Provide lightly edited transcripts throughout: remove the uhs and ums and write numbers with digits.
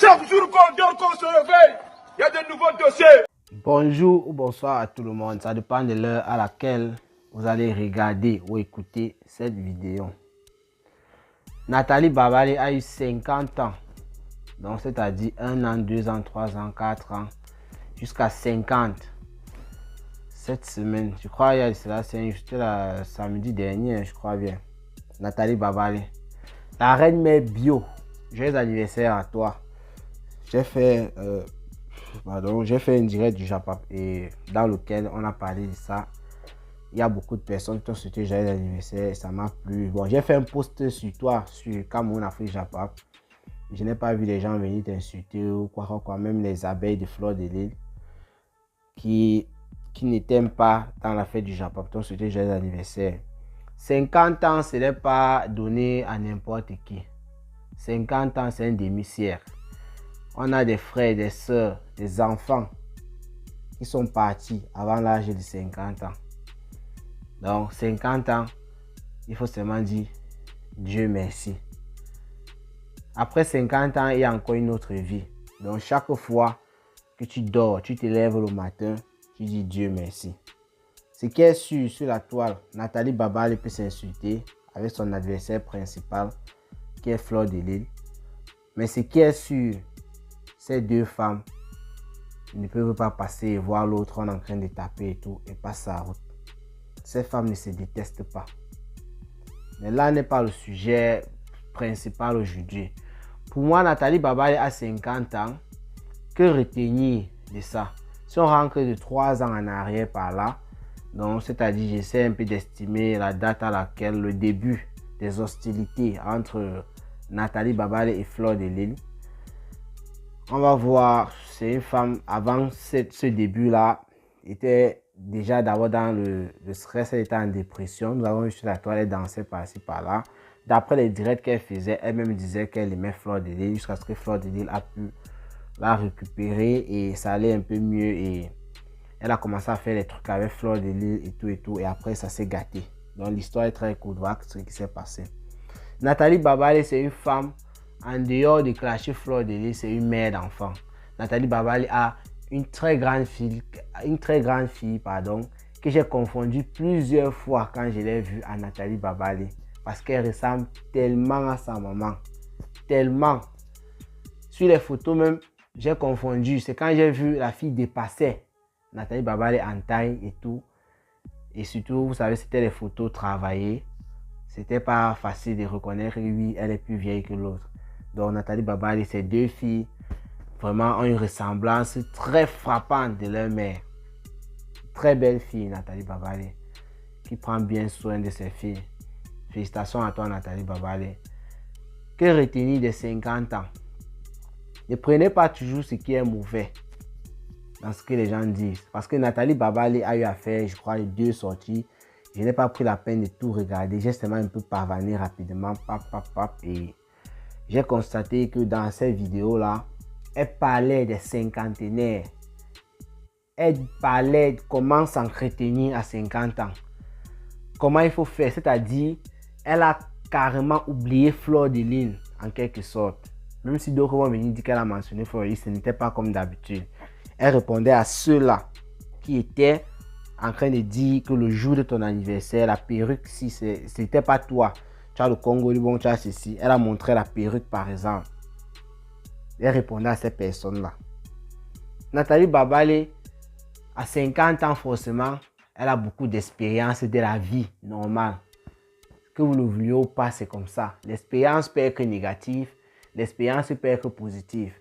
Chaque jour qu'on dort, qu'on se réveille, il y a de nouveaux dossiers. Bonjour ou bonsoir à tout le monde. Ça dépend de l'heure à laquelle vous allez regarder ou écouter cette vidéo. Nathalie Babale a eu 50 ans. Donc, c'est-à-dire 1 an, 2 ans, 3 ans, 4 ans, jusqu'à 50. Cette semaine, je crois, il y a cela, c'était le samedi dernier, je crois bien. Nathalie Babale. La reine mère bio. Joyeux anniversaire à toi. J'ai fait un direct du Japon et dans lequel on a parlé de ça. Il y a beaucoup de personnes qui ont souhaité joyeux anniversaire et ça m'a plu. Bon, j'ai fait un post sur toi, sur Cameroun, Afrique, Japon. Je n'ai pas vu les gens venir t'insulter ou quoi, même les abeilles de fleurs de l'île qui ne t'aiment pas dans la fête du Japon, qui t'ont souhaité joyeux anniversaire. 50 ans, ce n'est pas donné à n'importe qui. 50 ans, c'est un demi-siècle. On a des frères, des sœurs, des enfants qui sont partis avant l'âge de 50 ans. Donc, 50 ans, il faut seulement dire Dieu merci. Après 50 ans, il y a encore une autre vie. Donc, chaque fois que tu dors, tu te lèves le matin, tu dis Dieu merci. Ce qui est sûr sur la toile, Nathalie Babale peut s'insulter avec son adversaire principal, qui est Fleur de l'Île. Mais ce qui est sûr, ces deux femmes ne peuvent pas passer et voir l'autre en train de taper et tout et passer sa route. Ces femmes ne se détestent pas. Mais là n'est pas le sujet principal aujourd'hui. Pour moi, Nathalie Babale a 50 ans. Que retenir de ça? Si on rentre de 3 ans en arrière par là, donc c'est-à-dire j'essaie un peu d'estimer la date à laquelle le début des hostilités entre Nathalie Babale et Fleur de l'Île. On va voir, c'est une femme, avant ce début-là, était déjà d'abord dans le stress, elle était en dépression. Nous avons vu sur la toile, elle dansait par-ci, par-là. D'après les directs qu'elle faisait, elle-même disait qu'elle aimait Fleur de l'Île jusqu'à ce que Fleur de l'Île a pu la récupérer et ça allait un peu mieux. Et elle a commencé à faire des trucs avec Fleur de l'Île et tout. Et après, ça s'est gâté. Donc l'histoire est très courte, voilà ce qui s'est passé. Nathalie Babale, c'est une femme, en dehors de clasher Fleur de l'Île, c'est une mère d'enfant. Nathalie Babale a une très grande fille, que j'ai confondue plusieurs fois quand je l'ai vue à Nathalie Babale. Parce qu'elle ressemble tellement à sa maman. Tellement. Sur les photos même, j'ai confondu. C'est quand j'ai vu la fille dépasser Nathalie Babale en taille et tout. Et surtout, vous savez, c'était les photos travaillées. C'était pas facile de reconnaître, oui, elle est plus vieille que l'autre. Donc Nathalie Babale et ces deux filles vraiment ont une ressemblance très frappante de leur mère. Très belle fille, Nathalie Babale, qui prend bien soin de ses filles. Félicitations à toi, Nathalie Babale. Que retenir de 50 ans? Ne prenez pas toujours ce qui est mauvais dans ce que les gens disent. Parce que Nathalie Babale a eu à faire, je crois, 2 sorties. Je n'ai pas pris la peine de tout regarder. J'ai seulement un peu pavané rapidement. Et j'ai constaté que dans cette vidéo-là, elle parlait des cinquantenaires. Elle parlait de comment s'entretenir à 50 ans. Comment il faut faire. C'est-à-dire, elle a carrément oublié Fleur de l'Île, en quelque sorte. Même si d'autres vont venir dire qu'elle a mentionné Fleur de l'Île, ce n'était pas comme d'habitude. Elle répondait à ceux-là qui étaient en train de dire que le jour de ton anniversaire, la perruque, si c'était pas toi, tu as le Congo du bon, tu as ceci. Elle a montré la perruque, par exemple. Elle répondait à ces personnes-là. Nathalie Babale, à 50 ans, forcément, elle a beaucoup d'expérience de la vie normale. Que vous le vouliez ou pas, c'est comme ça. L'expérience peut être négative, l'expérience peut être positive.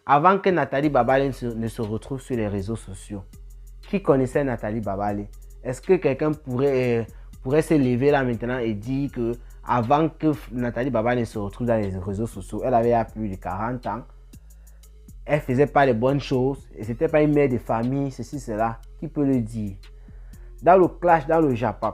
Avant que Nathalie Babale ne se retrouve sur les réseaux sociaux, qui connaissait Nathalie Babale? Est-ce que quelqu'un pourrait se lever là maintenant et dire que avant que Nathalie Babale ne se retrouve dans les réseaux sociaux, elle avait plus de 40 ans, elle faisait pas les bonnes choses, et c'était pas une mère de famille, ceci, cela. Qui peut le dire? Dans le clash, dans le Japon,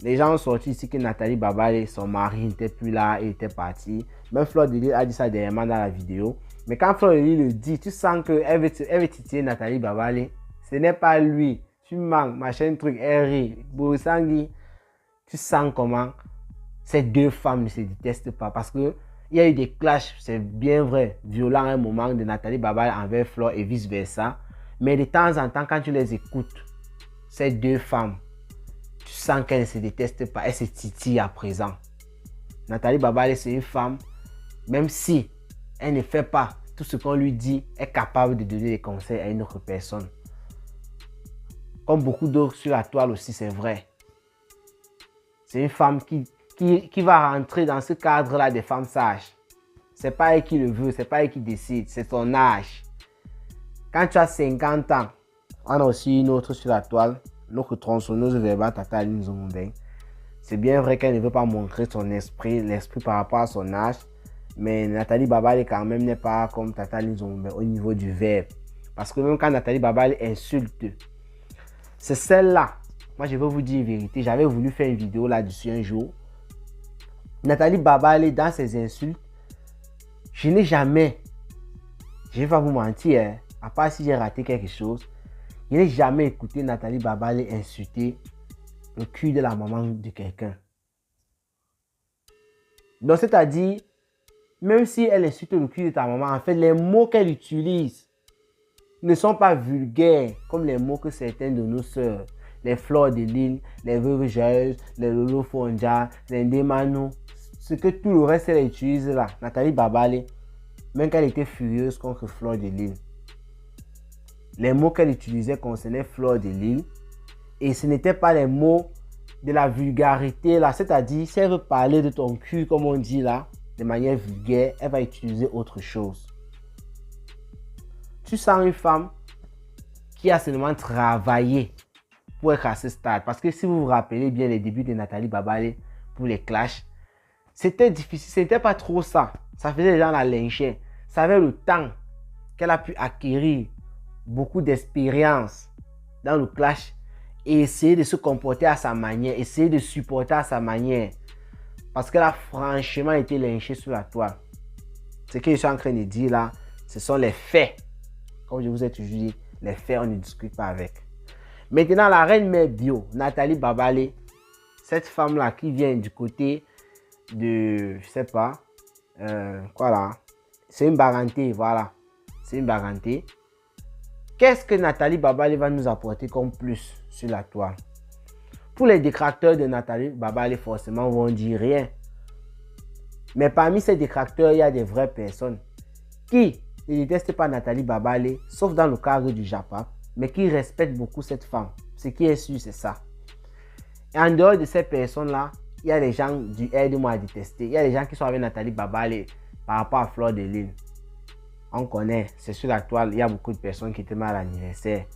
les gens ont sorti ici que Nathalie Babale, son mari n'était plus là, il était parti. Même Fleur de l'Île a dit ça dernièrement dans la vidéo. Mais quand Fleur de l'Île le dit, tu sens qu'elle veut titiller Nathalie Babale. Ce n'est pas lui. Tu manques, machin, truc, elle rit. Boursangi, tu sens comment ces deux femmes ne se détestent pas. Parce que Il y a eu des clashs, c'est bien vrai, violents à un moment de Nathalie Babalé envers Flore et vice versa. Mais de temps en temps, quand tu les écoutes, ces deux femmes, tu sens qu'elles ne se détestent pas, elles se titillent à présent. Nathalie Babalé, c'est une femme, même si elle ne fait pas tout ce qu'on lui dit, est capable de donner des conseils à une autre personne. Comme beaucoup d'autres sur la toile aussi, c'est vrai. C'est une femme qui va rentrer dans ce cadre-là des femmes sages. C'est pas elle qui le veut, c'est pas elle qui décide, c'est son âge. Quand tu as 50 ans, on a aussi une autre sur la toile, notre tronçonneuse verbale Tata Aline Nzongombeng. C'est bien vrai qu'elle ne veut pas montrer son esprit, l'esprit par rapport à son âge, mais Nathalie Babalé quand même n'est pas comme Tata Aline Nzongombeng au niveau du verbe. Parce que même quand Nathalie Babalé insulte, c'est celle-là. Moi, je vais vous dire la vérité. J'avais voulu faire une vidéo là-dessus un jour. Nathalie Babalé, dans ses insultes, je n'ai jamais, je ne vais pas vous mentir, hein, à part si j'ai raté quelque chose, je n'ai jamais écouté Nathalie Babalé insulter le cul de la maman de quelqu'un. Donc, c'est-à-dire, même si elle insulte le cul de ta maman, en fait, les mots qu'elle utilise ne sont pas vulgaires comme les mots que certaines de nos sœurs, les Flore de Lille, les Veuve Joyeuse, les Lolo Fonja, les Ndemano, ce que tout le reste elle utilise là, Nathalie Babalé, même qu'elle était furieuse contre Flore de Lille. Les mots qu'elle utilisait concernaient Flore de Lille et ce n'étaient pas les mots de la vulgarité là, c'est-à-dire si elle veut parler de ton cul comme on dit là, de manière vulgaire, elle va utiliser autre chose. Tu sens une femme qui a seulement travaillé pour être à ce stade. Parce que si vous vous rappelez bien les débuts de Nathalie Babalé pour les clashs, c'était difficile, c'était pas trop ça. Ça faisait les gens la lyncher. Ça avait le temps qu'elle a pu acquérir beaucoup d'expérience dans le clash et essayer de se comporter à sa manière, essayer de supporter à sa manière. Parce qu'elle a franchement été lynchée sur la toile. Ce que je suis en train de dire là, ce sont les faits. Comme je vous ai toujours dit, les faits, on ne discute pas avec. Maintenant, la reine mère bio, Nathalie Babalé, cette femme-là qui vient du côté de, je sais pas, quoi là, c'est une Baranté, voilà. C'est une Baranté. Qu'est-ce que Nathalie Babalé va nous apporter comme plus sur la toile? Pour les détracteurs de Nathalie Babalé, forcément, vont dire rien. Mais parmi ces détracteurs, il y a des vraies personnes qui ne détestent pas Nathalie Babalé, sauf dans le cadre du Japon, mais qui respectent beaucoup cette femme. Ce qui est sûr, c'est ça. Et en dehors de ces personnes-là, il y a les gens du aide-moi à détester. Il y a les gens qui sont avec Nathalie Babalé par rapport à Flore de Lille. On connaît, c'est sur la toile, il y a beaucoup de personnes qui étaient mal à l'anniversaire.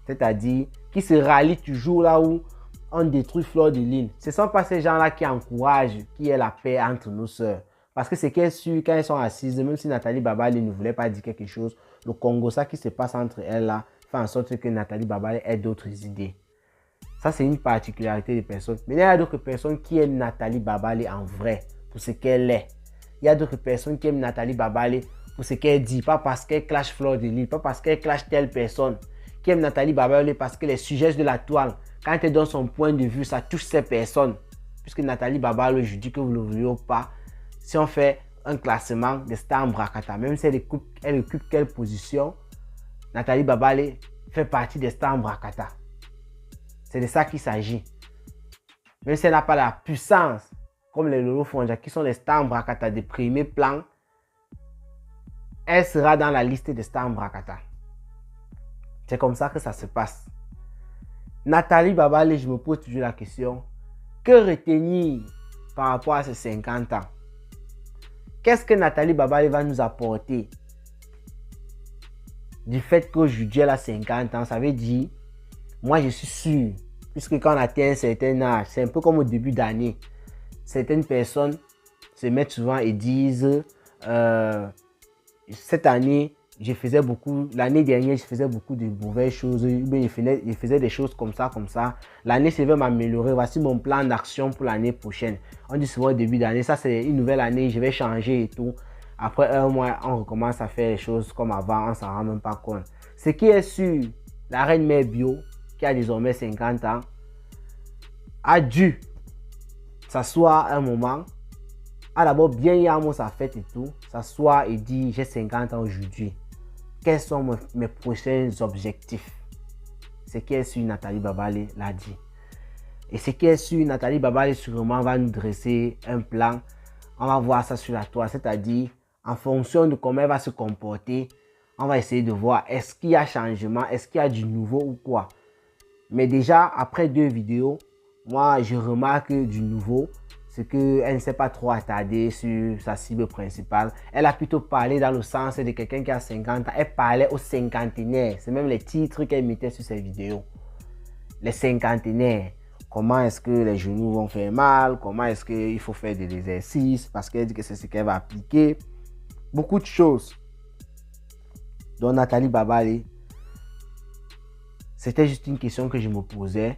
C'est-à-dire, qui se rallient toujours là où on détruit Flore de Lille. Ce ne sont pas ces gens-là qui encouragent, qui est la paix entre nos sœurs. Parce que c'est qu'elles sûr, quand elles sont assises, même si Nathalie Babalé ne voulait pas dire quelque chose, le Congo, ça qui se passe entre elles là, fait en sorte que Nathalie Babalé ait d'autres idées. Ça, c'est une particularité des personnes. Mais il y a d'autres personnes qui aiment Nathalie Babalé en vrai, pour ce qu'elle est. Il y a d'autres personnes qui aiment Nathalie Babalé pour ce qu'elle dit, pas parce qu'elle clash Flore de Lille, pas parce qu'elle clash telle personne. Qui aime Nathalie Babalé parce que les sujets de la toile, quand elle donne son point de vue, ça touche ces personnes. Puisque Nathalie Babalé, je dis que vous ne le voulez ou pas, si on fait un classement de stars en Brakata, même si elle occupe quelle position, Nathalie Babalé fait partie des stars en Brakata. C'est de ça qu'il s'agit. Même si elle n'a pas la puissance, comme les Lolo Fonja, qui sont les stars en Brakata de premier plan, elle sera dans la liste des stars en Brakata. C'est comme ça que ça se passe. Nathalie Babalé, je me pose toujours la question, que retenir par rapport à ces 50 ans? Qu'est-ce que Nathalie Babalé va nous apporter du fait qu'aujourd'hui elle a 50 ans? Ça veut dire, moi je suis sûr, puisque quand on atteint un certain âge, c'est un peu comme au début d'année. Certaines personnes se mettent souvent et disent, cette année, je faisais beaucoup, l'année dernière, je faisais beaucoup de mauvaises choses, je faisais des choses comme ça. L'année, je vais m'améliorer, voici mon plan d'action pour l'année prochaine. On dit souvent au début d'année, ça c'est une nouvelle année, je vais changer et tout. Après un mois, on recommence à faire les choses comme avant, on ne s'en rend même pas compte. Ce qui est sûr, la reine mère bio, qui a désormais 50 ans, a dû s'asseoir un moment, a d'abord bien yamo sa fête et tout, s'asseoir et dire j'ai 50 ans aujourd'hui. Quels sont mes prochains objectifs? Ce qui est sur Nathalie Babale l'a dit. Et ce qui est sur Nathalie Babale sûrement va nous dresser un plan. On va voir ça sur la toile, c'est-à-dire en fonction de comment elle va se comporter, on va essayer de voir est-ce qu'il y a changement, est-ce qu'il y a du nouveau ou quoi. Mais déjà, après 2 vidéos, moi je remarque du nouveau. C'est qu'elle ne s'est pas trop attardée sur sa cible principale. Elle a plutôt parlé dans le sens de quelqu'un qui a 50 ans. Elle parlait aux cinquantenaires. C'est même les titres qu'elle mettait sur ses vidéos. Les cinquantenaires. Comment est-ce que les genoux vont faire mal? Comment est-ce qu'il faut faire des exercices? Parce qu'elle dit que c'est ce qu'elle va appliquer. Beaucoup de choses. Donc Nathalie Babale, c'était juste une question que je me posais.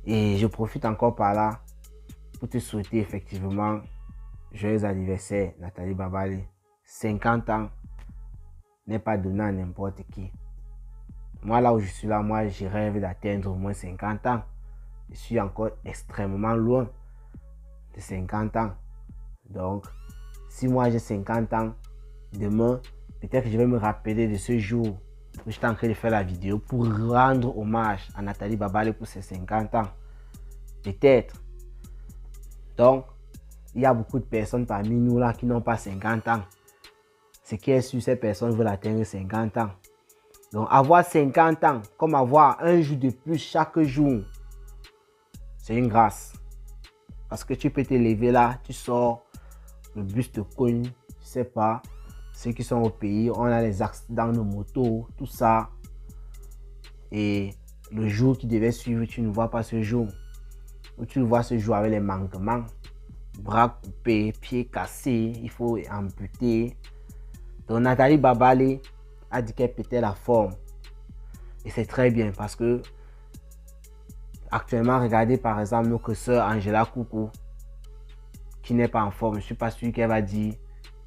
Et je profite encore par là pour te souhaiter effectivement joyeux anniversaire Nathalie Babale. 50 ans n'est pas donné à n'importe qui. Moi là où je suis là, moi je rêve d'atteindre au moins 50 ans. Je suis encore extrêmement loin de 50 ans. Donc si moi j'ai 50 ans, demain peut-être que je vais me rappeler de ce jour où j'étais en train de faire la vidéo pour rendre hommage à Nathalie Babale pour ses 50 ans. Peut-être. Donc, il y a beaucoup de personnes parmi nous là qui n'ont pas 50 ans. Ce qui est sûr, ces personnes veulent atteindre 50 ans. Donc, avoir 50 ans, comme avoir un jour de plus chaque jour, c'est une grâce. Parce que tu peux te lever là, tu sors, le bus te cogne, je sais pas. Ceux qui sont au pays, on a les accidents de moto, tout ça. Et le jour qui devait suivre, tu ne vois pas ce jour. Ou tu le vois ce jour avec les manquements, bras coupés, pieds cassés, il faut amputer. Donc Nathalie Babale a dit qu'elle pétait la forme. Et c'est très bien parce que actuellement, regardez par exemple notre sœur Angela Coucou qui n'est pas en forme. Je ne suis pas sûr qu'elle va dire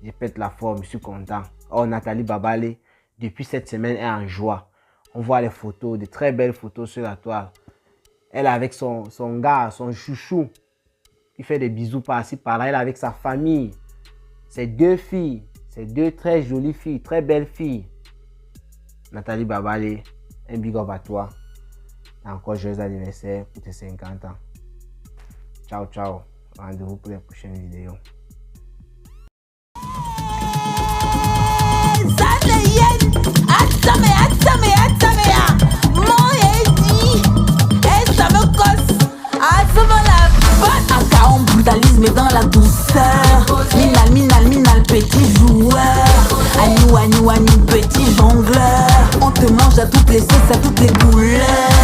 je pète la forme, je suis content. Or Nathalie Babale, depuis cette semaine, est en joie. On voit les photos, de très belles photos sur la toile. Elle est avec son gars, son chouchou. Il fait des bisous par-ci, par-là. Elle est avec sa famille. Ses 2 filles. Ses 2 très jolies filles, très belles filles. Nathalie Babale, un big up à toi. Et encore joyeux anniversaire pour tes 50 ans. Ciao, ciao. Rendez-vous pour les prochaines vidéos. Brutalisme dans la douceur. Minal, petit joueur. Agnou, petit jongleur. On te mange à toutes les sauces, à toutes les couleurs.